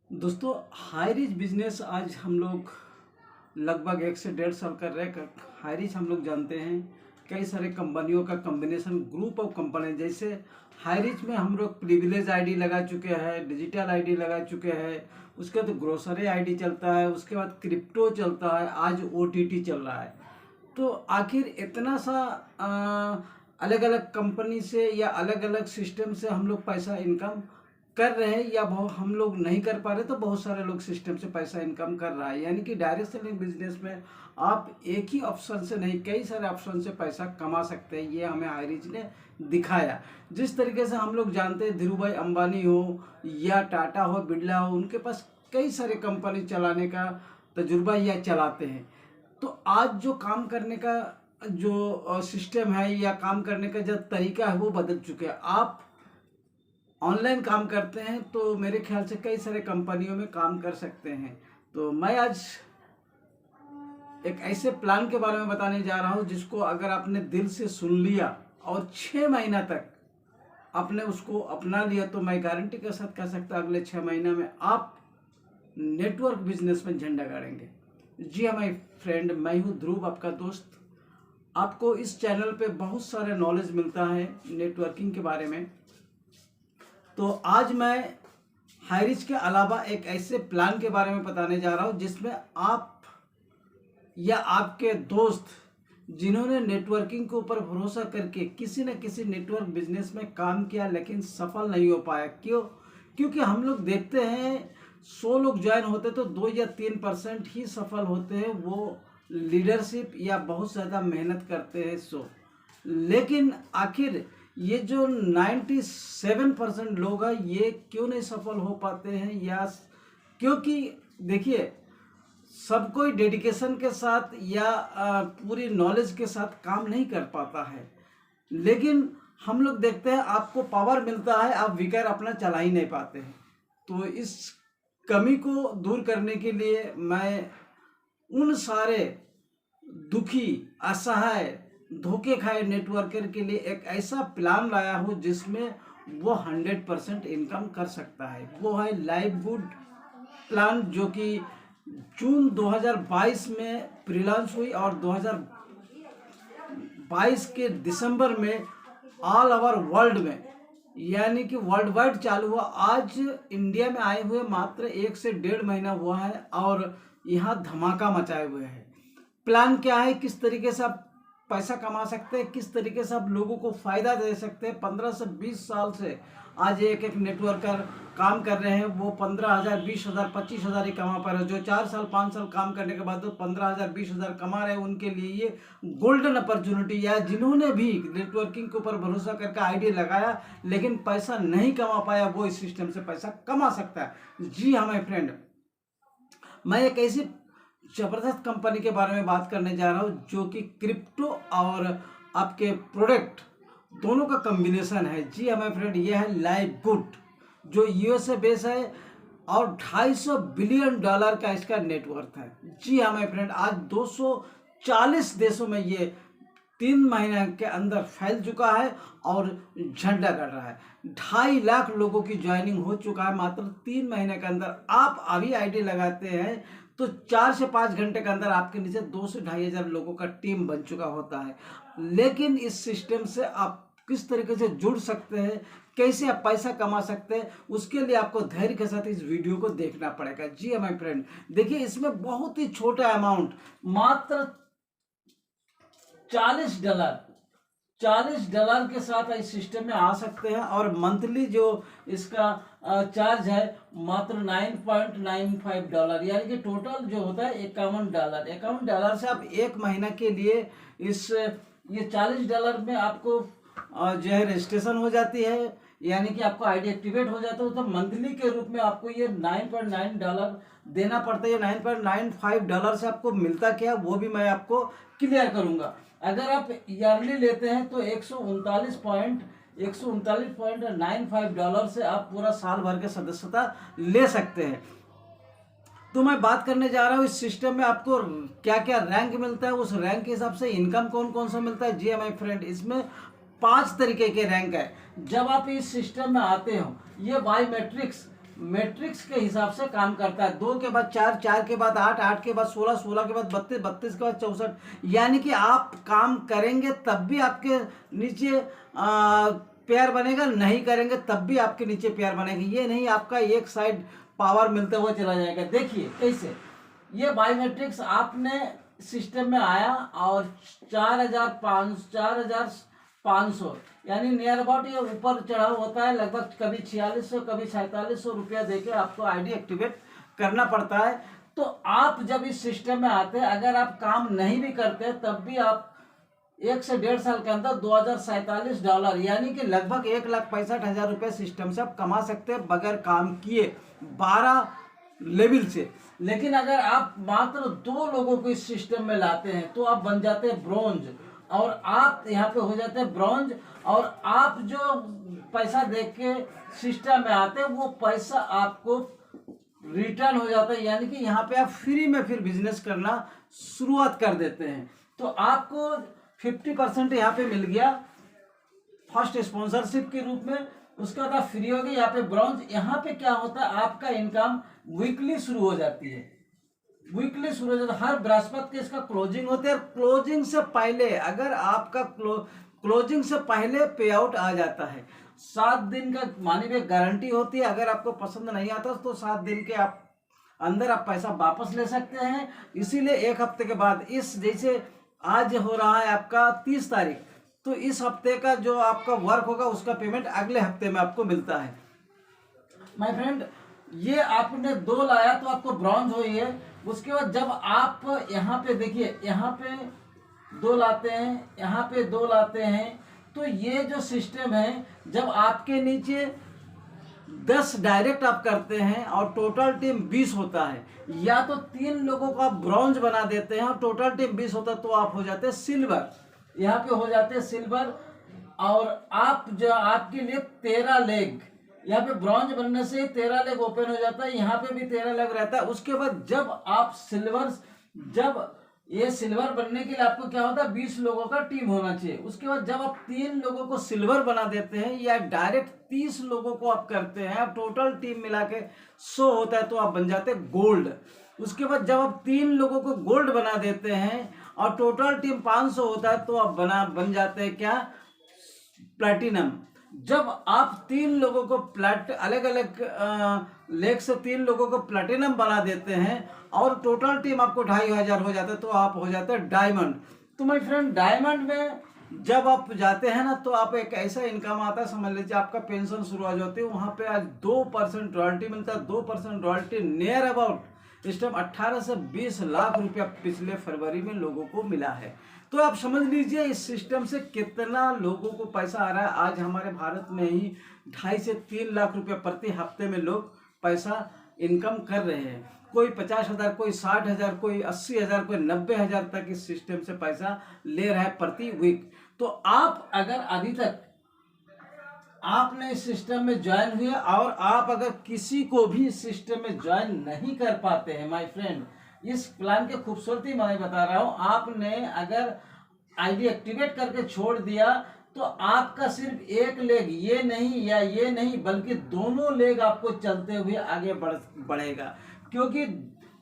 दोस्तों, high rich business आज हम लोग लगभग 1 से 1.5 साल कर रहे हैं। हाई रिच हम लोग जानते हैं कई सारे कंपनियों का कॉम्बिनेशन, ग्रुप ऑफ कंपनी। जैसे हाई रिच में हम लोग प्रिविलेज आईडी लगा चुके हैं, डिजिटल आईडी लगा चुके हैं, उसके बाद ग्रोसरी आईडी चलता है, उसके बाद क्रिप्टो चलता है, आज ओटीटी चल रहा है। तो आखिर इतना सा अलग अलग कंपनी से या अलग अलग सिस्टम से हम लोग पैसा इनकम कर रहे हैं, या बहुत हम लोग नहीं कर पा रहे, तो बहुत सारे लोग सिस्टम से पैसा इनकम कर रहा है। यानी कि डायरेक्ट सेलिंग बिजनेस में आप एक ही ऑप्शन से नहीं, कई सारे ऑप्शन से पैसा कमा सकते हैं। ये हमें हाईरिच ने दिखाया। जिस तरीके से हम लोग जानते हैं, धीरू भाई अंबानी हो या टाटा हो, बिरला हो, उनके पास कई सारे कंपनी चलाने का तजुर्बा या चलाते हैं। तो आज जो काम करने का जो सिस्टम है या काम करने का जो तरीका है वो बदल चुके हैं। आप ऑनलाइन काम करते हैं तो मेरे ख्याल से कई सारे कंपनियों में काम कर सकते हैं। तो मैं आज एक ऐसे प्लान के बारे में बताने जा रहा हूं जिसको अगर आपने दिल से सुन लिया और 6 महीना तक आपने उसको अपना लिया, तो मैं गारंटी के साथ कह सकता अगले 6 महीना में आप नेटवर्क बिजनेस में झंडा गाड़ेंगे। जी हाँ माय फ्रेंड, मैं हूँ ध्रुव, आपका दोस्त। आपको इस चैनल पे बहुत सारे नॉलेज मिलता है नेटवर्किंग के बारे में। तो आज मैं हाईरिच के अलावा एक ऐसे प्लान के बारे में बताने जा रहा हूँ जिसमें आप या आपके दोस्त जिन्होंने नेटवर्किंग के ऊपर भरोसा करके किसी न किसी नेटवर्क बिजनेस में काम किया लेकिन सफल नहीं हो पाया। क्यों? क्योंकि हम लोग देखते हैं 100 लोग ज्वाइन होते तो 2 या 3% ही सफल होते हैं। वो लीडरशिप या बहुत ज़्यादा मेहनत करते हैं लेकिन आखिर ये जो 97% लोग हैं ये क्यों नहीं सफल हो पाते हैं? या क्योंकि देखिए, सब कोई डेडिकेशन के साथ या पूरी नॉलेज के साथ काम नहीं कर पाता है। लेकिन हम लोग देखते हैं आपको पावर मिलता है, आप विकर अपना चला ही नहीं पाते हैं। तो इस कमी को दूर करने के लिए मैं उन सारे दुखी, असहाय, धोखे खाए नेटवर्कर के लिए एक ऐसा प्लान लाया हूँ जिसमें वो 100% इनकम कर सकता है। वो है लाइव गुड प्लान, जो कि जून 2022 में प्रीलॉन्च हुई और 2022 के दिसंबर में ऑल ओवर वर्ल्ड में, यानी कि वर्ल्ड वाइड चालू हुआ। आज इंडिया में आए हुए मात्र 1 से 1.5 महीना हुआ है और यहाँ धमाका मचाए हुए हैं। प्लान क्या है, किस तरीके से आप पैसा कमा सकते हैं, किस तरीके से आप लोगों को फायदा दे सकते हैं। 15 से 20 साल से आज एक एक नेटवर्कर काम कर रहे हैं, वो 15,000, 20,000, 25,000 ही कमा पा रहे हैं। जो 4 साल 5 साल काम करने के बाद तो 15,000, 20,000 कमा रहे हैं, उनके लिए ये गोल्डन अपॉर्चुनिटी है। जिन्होंने भी नेटवर्किंग के ऊपर भरोसा करके आईडी लगाया लेकिन पैसा नहीं कमा पाया, वो इस सिस्टम से पैसा कमा सकता है। जी हाँ माय फ्रेंड, मैं एक ऐसी जबरदस्त कंपनी के बारे में बात करने जा रहा हूँ जो कि क्रिप्टो और आपके प्रोडक्ट दोनों का कॉम्बिनेशन है। जी हाँ माय फ्रेंड, ये है लाइव गुड, जो यूएसए बेस है और $250 बिलियन का इसका नेटवर्थ है। जी हाँ माय फ्रेंड, आज 240 देशों में ये 3 महीने के अंदर फैल चुका है और झंडा गड़ रहा है। 2.5 लाख लोगों की ज्वाइनिंग हो चुका है मात्र 3 महीने के अंदर। आप अभी आईडी लगाते हैं तो 4 से 5 घंटे के अंदर आपके नीचे 2 से 2,500 लोगों का टीम बन चुका होता है। लेकिन इस सिस्टम से आप किस तरीके से जुड़ सकते हैं, कैसे आप पैसा कमा सकते हैं, उसके लिए आपको धैर्य के साथ इस वीडियो को देखना पड़ेगा। जी हाँ माय फ्रेंड, देखिए इसमें बहुत ही छोटा अमाउंट, मात्र $40 के साथ इस सिस्टम में आ सकते हैं और मंथली जो इसका चार्ज है मात्र $9.95, यानी कि टोटल जो होता है $51 से आप 1 महीना के लिए ये $40 में आपको जो है रजिस्ट्रेशन हो जाती है, यानी कि आपको आईडी एक्टिवेट हो जाता है। तो मंथली के रूप में आपको ये $9.9 देना पड़ता है। $9.95 से आपको मिलता क्या वो भी मैं आपको क्लियर करूंगा। अगर आप ईयरली लेते हैं तो $139.95 से आप पूरा साल भर के सदस्यता ले सकते हैं। तो मैं बात करने जा रहा हूँ इस सिस्टम में आपको क्या क्या रैंक मिलता है, उस रैंक के हिसाब से इनकम कौन कौन सा मिलता है। जी माय फ्रेंड, इसमें 5 तरीके के रैंक है। जब आप इस सिस्टम में आते हो, ये बायोमेट्रिक्स मैट्रिक्स के हिसाब से काम करता है। 2 के बाद 4, 4 के बाद 8, 8 के बाद 16, 16 के बाद 32, 32 के बाद 64, यानी कि आप काम करेंगे तब भी आपके नीचे पेयर बनेगा, नहीं करेंगे तब भी आपके नीचे पेयर बनेगा। ये नहीं आपका एक साइड पावर मिलता हुआ चला जाएगा। देखिए कैसे ये बायोमेट्रिक्स आपने सिस्टम में आया और 4,500 यानी नियर अबाउट ये ऊपर चढ़ाव होता है, लगभग कभी 4600 कभी 4700 रुपया देके आपको आईडी एक्टिवेट करना पड़ता है। तो आप जब इस सिस्टम में आते हैं, अगर आप काम नहीं भी करते तब भी आप 1 से 1.5 साल के अंदर $2047 यानी कि लगभग 1,65,000 रुपये सिस्टम से आप कमा सकते हैं बगैर काम किए 12 लेवल से। लेकिन अगर आप मात्र 2 लोगों को इस सिस्टम में लाते हैं तो आप बन जाते हैं ब्रोंज, और आप यहाँ पे हो जाते हैं ब्रोंज, और आप जो पैसा देख के सिस्टम में आते हैं वो पैसा आपको रिटर्न हो जाता है, यानी कि यहाँ पे आप फ्री में फिर बिजनेस करना शुरुआत कर देते हैं। तो आपको 50% यहाँ पे मिल गया फर्स्ट स्पॉन्सरशिप के रूप में, उसके बाद आप फ्री हो गए यहाँ पे ब्रॉन्ज। यहाँ पे क्या होता है, आपका इनकम वीकली शुरू हो जाती है, वीकली शुरू हो जाता है। हर बृहस्पति के इसका क्लोजिंग होती है, और क्लोजिंग से पहले अगर आपका क्लोजिंग से पहले पे आउट आ जाता है, 7 दिन का मानी हुई गारंटी होती है। अगर आपको पसंद नहीं आता तो 7 दिन के आप अंदर आप पैसा वापस ले सकते हैं। इसीलिए 1 हफ्ते के बाद, इस जैसे आज हो रहा है आपका 30 तारीख, तो इस हफ्ते का जो आपका वर्क होगा उसका पेमेंट अगले हफ्ते में आपको मिलता है। माय फ्रेंड, ये आपने 2 लाया तो आपको ब्रॉन्ज हुई है। उसके बाद जब आप यहाँ पे देखिए, यहाँ पे 2 लाते हैं, यहाँ पे 2 लाते हैं, तो ये जो सिस्टम है, जब आपके नीचे 10 डायरेक्ट आप करते हैं और टोटल टीम 20 होता है, या तो 3 लोगों को आप ब्रॉन्ज बना देते हैं और टोटल टीम 20 होता है, तो आप हो जाते हैं सिल्वर। यहाँ पे हो जाते हैं सिल्वर, और आप जो आपके लिए 13 लेग, यहाँ पे ब्रॉन्ज बनने से 13 लेग ओपन हो जाता है, यहाँ पे भी 13 लेग रहता है। उसके बाद जब आप सिल्वर, जब ये सिल्वर बनने के लिए आपको क्या होता है, 20 लोगों का टीम होना चाहिए। उसके बाद जब आप 3 लोगों को सिल्वर बना देते हैं, या डायरेक्ट 30 लोगों को आप करते हैं, आप टोटल टीम मिला के 100 होता है, तो आप बन जाते हैं गोल्ड। उसके बाद जब आप 3 लोगों को गोल्ड बना देते हैं और टोटल टीम 500 होता है, तो आप बन जाते हैं क्या, प्लैटिनम। जब आप 3 लोगों को अलग अलग लेग से 3 लोगों को प्लैटिनम बना देते हैं और टोटल टीम आपको 2500 हो जाता है, तो आप हो जाते हैं डायमंड। तो माय फ्रेंड, डायमंड में जब आप जाते हैं ना, तो आप एक ऐसा इनकम आता है, समझ लीजिए आपका पेंशन शुरू हो जाती है, वहाँ पे आज 2% रॉयल्टी मिलता है। 2% रॉयल्टी नियर अबाउट इस टाइम 18 से 20 लाख रुपया पिछले फरवरी में लोगों को मिला है। तो आप समझ लीजिए इस सिस्टम से कितना लोगों को पैसा आ रहा है। आज हमारे भारत में ही 2.5 से 3 लाख रुपया प्रति हफ्ते में लोग पैसा इनकम कर रहे हैं। कोई 50,000, कोई 60,000, कोई 80,000, कोई 90,000 तक इस सिस्टम से पैसा ले रहा है प्रति वीक। तो आप अगर अभी तक आपने इस सिस्टम में ज्वाइन हुए और आप अगर किसी को भी इस सिस्टम में ज्वाइन नहीं कर पाते हैं, माय फ्रेंड, इस प्लान की खूबसूरती मैं बता रहा हूं, आपने अगर आईडी एक्टिवेट करके छोड़ दिया तो आपका सिर्फ एक लेग, ये नहीं या ये नहीं, बल्कि दोनों लेग आपको चलते हुए आगे बढ़ेगा। क्योंकि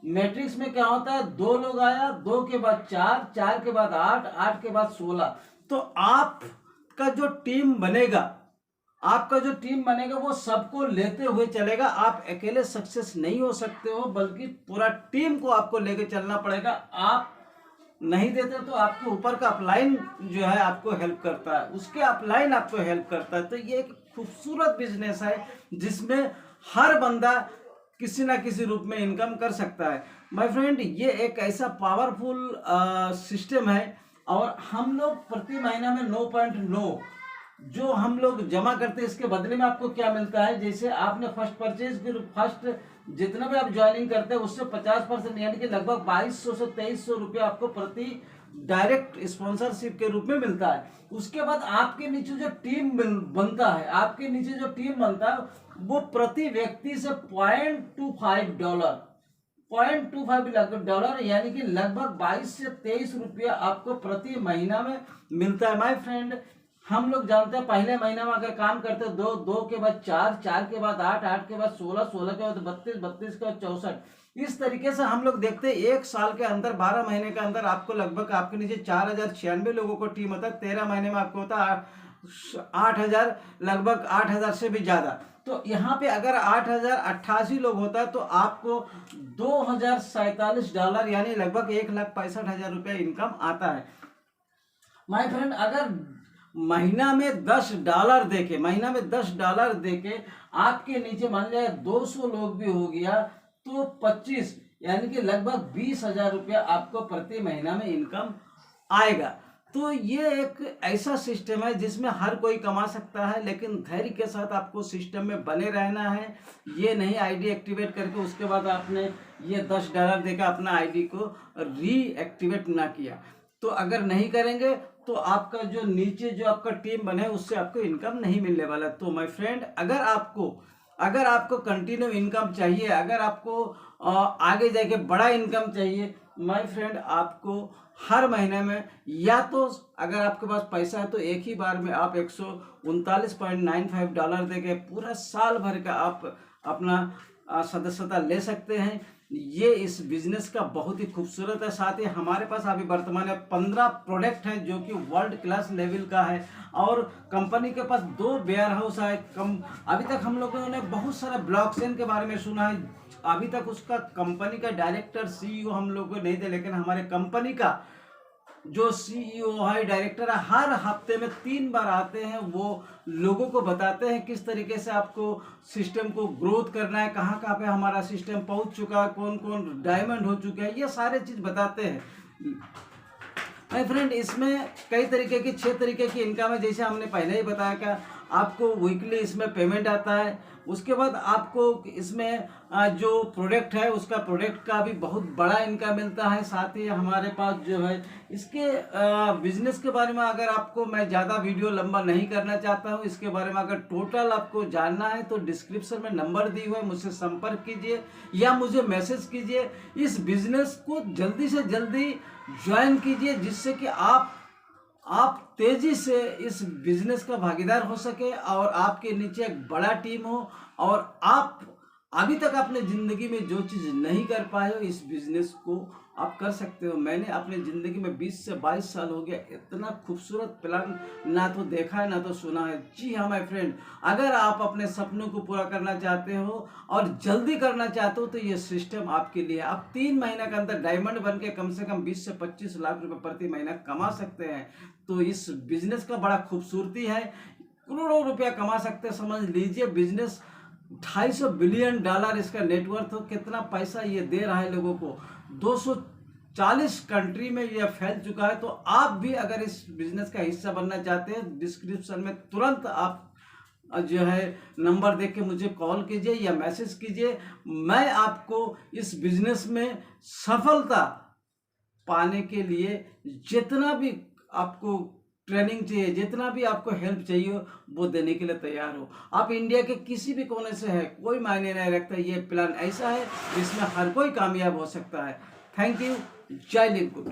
मैट्रिक्स में क्या होता है, 2 लोग आया, 2 के बाद 4, 4 के बाद 8, 8 के बाद 16। तो आपका जो टीम बनेगा, वो सबको लेते हुए चलेगा। आप अकेले सक्सेस नहीं हो सकते हो, बल्कि पूरा टीम को आपको लेके चलना पड़ेगा। आप नहीं देते तो आपके ऊपर का अपलाइन जो है आपको हेल्प करता है, उसके अपलाइन आपको हेल्प करता है। तो ये एक खूबसूरत बिजनेस है जिसमें हर बंदा किसी ना किसी रूप में इनकम कर सकता है। माय फ्रेंड, ये एक ऐसा पावरफुल सिस्टम है, और हम लोग प्रति महीना में 9.9 जो हम लोग जमा करते हैं, इसके बदले में आपको क्या मिलता है। जैसे आपने फर्स्ट परचेज के फर्स्ट जितना भी आप ज्वाइनिंग करते हैं उससे 50% यानी कि लगभग 2200 से 2300 रुपया आपको प्रति डायरेक्ट स्पॉन्सरशिप के रूप में मिलता है। उसके बाद आपके नीचे जो टीम बनता है, वो प्रति व्यक्ति से $0.25 यानी कि लगभग 22 से 23 रुपया आपको प्रति महीना में मिलता है। माय फ्रेंड, हम लोग जानते हैं पहले महीना में अगर काम करते दो, दो के बाद चार, चार के बाद आठ, आठ के बाद 16, 16 के बाद 32, 32 के बाद 64, इस तरीके से हम लोग देखते हैं एक साल के अंदर 12 महीने के अंदर आपको लगभग आपके नीचे 4096 लोगों को टीम होता है। 13 महीने में आपको होता है 8000, लगभग 8000 से भी ज्यादा। तो यहाँ पे अगर 8088 लोग होता है तो आपको $2047 यानी लगभग 1,65,000 रुपया इनकम आता है। माय फ्रेंड, अगर महीना में $10 देके, महीना में $10 देके आपके नीचे मान लिया 200 लोग भी हो गया तो 25 यानी कि लगभग 20,000 रुपया आपको प्रति महीना में इनकम आएगा। तो ये एक ऐसा सिस्टम है जिसमें हर कोई कमा सकता है, लेकिन धैर्य के साथ आपको सिस्टम में बने रहना है। ये नहीं आईडी एक्टिवेट करके उसके बाद आपने ये $10 देकर अपना आईडी को रीएक्टिवेट ना किया। तो अगर नहीं करेंगे तो आपका जो नीचे जो आपका टीम बने उससे आपको इनकम नहीं मिलने वाला। तो माय फ्रेंड, अगर आपको कंटिन्यू इनकम चाहिए, अगर आपको आगे जाके बड़ा इनकम चाहिए, माय फ्रेंड, आपको हर महीने में या तो अगर आपके पास पैसा है तो एक ही बार में आप $139.95 देके पूरा साल भर का आप अपना सदस्यता ले सकते हैं। ये इस बिजनेस का बहुत ही खूबसूरत है। साथ ही हमारे पास अभी वर्तमान में 15 प्रोडक्ट हैं जो कि वर्ल्ड क्लास लेवल का है, और कंपनी के पास 2 वेयर हाउस है। अभी तक हम लोगों ने बहुत सारा ब्लॉकचेन के बारे में सुना है, अभी तक उसका कंपनी का डायरेक्टर CEO हम लोग को नहीं थे, लेकिन हमारे कंपनी का जो CEO है, डायरेक्टर है, हर हफ्ते में 3 बार आते हैं। वो लोगों को बताते हैं किस तरीके से आपको सिस्टम को ग्रोथ करना है, कहाँ कहाँ पे हमारा सिस्टम पहुंच चुका है, कौन कौन डायमंड हो चुके हैं, ये सारे चीज़ बताते हैं। माय फ्रेंड, इसमें कई तरीके की 6 तरीके की इनकम है। जैसे हमने पहले ही बताया कि आपको वीकली इसमें पेमेंट आता है। उसके बाद आपको इसमें जो प्रोडक्ट है उसका प्रोडक्ट का भी बहुत बड़ा इनकम मिलता है। साथ ही हमारे पास जो है इसके बिजनेस के बारे में अगर आपको, मैं ज़्यादा वीडियो लंबा नहीं करना चाहता हूँ, इसके बारे में अगर टोटल आपको जानना है तो डिस्क्रिप्शन में नंबर दी हुआ है, मुझसे संपर्क कीजिए या मुझे मैसेज कीजिए। इस बिजनेस को जल्दी से जल्दी ज्वाइन कीजिए, जिससे कि आप तेजी से इस बिजनेस का भागीदार हो सके और आपके नीचे एक बड़ा टीम हो, और आप अभी तक अपने ज़िंदगी में जो चीज़ नहीं कर पाए हो, इस बिजनेस को आप कर सकते हो। मैंने अपने ज़िंदगी में 20 से 22 साल हो गया, इतना खूबसूरत प्लान ना तो देखा है ना तो सुना है। जी हाँ माय फ्रेंड, अगर आप अपने सपनों को पूरा करना चाहते हो और जल्दी करना चाहते हो तो ये सिस्टम आपके लिए। आप 3 महीने के अंदर डायमंड बन के कम से कम 20 से 25 लाख रुपए प्रति महीना कमा सकते हैं। तो इस बिजनेस का बड़ा खूबसूरती है, करोड़ों रुपया कमा सकते हैं। समझ लीजिए बिजनेस $250 बिलियन इसका नेटवर्थ हो, कितना पैसा ये दे रहा है लोगों को। 240 कंट्री में ये फैल चुका है। तो आप भी अगर इस बिजनेस का हिस्सा बनना चाहते हैं, डिस्क्रिप्शन में तुरंत आप जो है नंबर देख के मुझे कॉल कीजिए या मैसेज कीजिए। मैं आपको इस बिजनेस में सफलता पाने के लिए जितना भी आपको ट्रेनिंग चाहिए, जितना भी आपको हेल्प चाहिए, वो देने के लिए तैयार हो। आप इंडिया के किसी भी कोने से है, कोई मायने नहीं रखता। ये प्लान ऐसा है जिसमें हर कोई कामयाब हो सकता है। Thank you. जय लिंकुड।